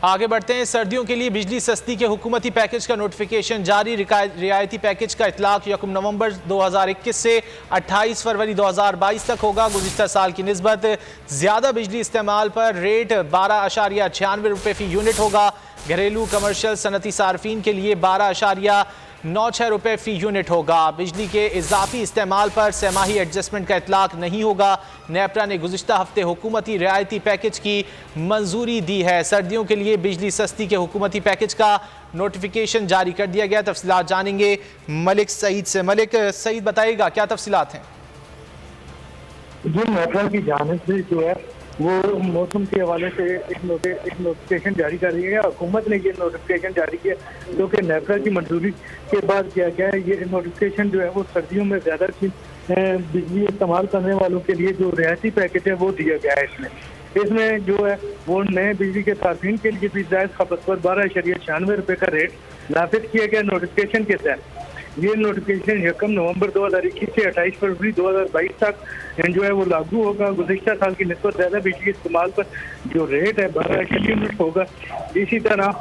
آگے بڑھتے ہیں۔ سردیوں کے لیے بجلی سستی کے حکومتی پیکج کا نوٹیفیکیشن جاری۔ رعایتی پیکج کا اطلاق 1 نومبر 2021 سے 28 فروری 2022 تک ہوگا۔ گزشتہ سال کی نسبت زیادہ بجلی استعمال پر ریٹ 12.96 روپے فی یونٹ ہوگا۔ گھریلو، کمرشل، صنعتی صارفین کے لیے 12.96 روپے فی یونٹ ہوگا۔ بجلی کے اضافی استعمال پر سہ ماہی ایڈجسٹمنٹ کا اطلاق نہیں ہوگا۔ نیپرا نے گزشتہ ہفتے حکومتی رعایتی پیکج کی منظوری دی ہے۔ سردیوں کے لیے بجلی سستی کے حکومتی پیکج کا نوٹیفیکیشن جاری کر دیا گیا۔ تفصیلات جانیں گے ملک سعید سے۔ ملک سعید، بتائیے گا کیا تفصیلات ہیں؟ جو نیپرا کی جانب سے جو ہے وہ موسم کے حوالے سے ایک نوٹیفیکیشن جاری کر رہی ہے۔ حکومت نے یہ نوٹیفیکیشن جاری کیا جو کہ نیپرا کی منظوری کے بعد کیا گیا ہے۔ یہ نوٹیفیکیشن جو ہے وہ سردیوں میں زیادہ بجلی استعمال کرنے والوں کے لیے جو رعایتی پیکج ہے وہ دیا گیا ہے۔ اس میں جو ہے وہ نئے بجلی کے صارفین کے لیے بھی زائد کھپت پر 12.96 روپے کا ریٹ نافذ کیا گیا نوٹیفیکیشن کے تحت۔ یہ نوٹیفیکیشن 1 نومبر 2021 سے 28 فروری 2022 تک جو ہے وہ لاگو ہوگا۔ گزشتہ سال کی نسبت زیادہ بجلی استعمال پر جو ریٹ ہے 12 یونٹ ہوگا۔ اسی طرح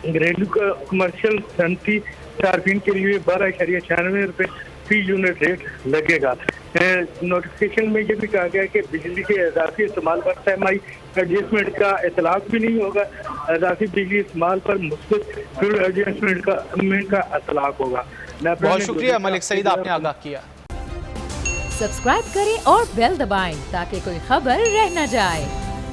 گھریلو، کمرشل، صنعتی صارفین کے لیے 12.96 روپے فی یونٹ ریٹ لگے گا۔ نوٹیفیکیشن میں یہ بھی کہا گیا ہے کہ بجلی کے اضافی استعمال پر سہ ماہی ایڈجسٹمنٹ کا اطلاق بھی نہیں ہوگا۔ اضافی بجلی استعمال پر مثبت فیوڈ ایڈجسٹمنٹ کا اطلاق ہوگا۔ بہت شکریہ ملک سعید، آپ نے آگاہ کیا۔ سبسکرائب کریں اور بیل دبائیں تاکہ کوئی خبر رہ نہ جائے۔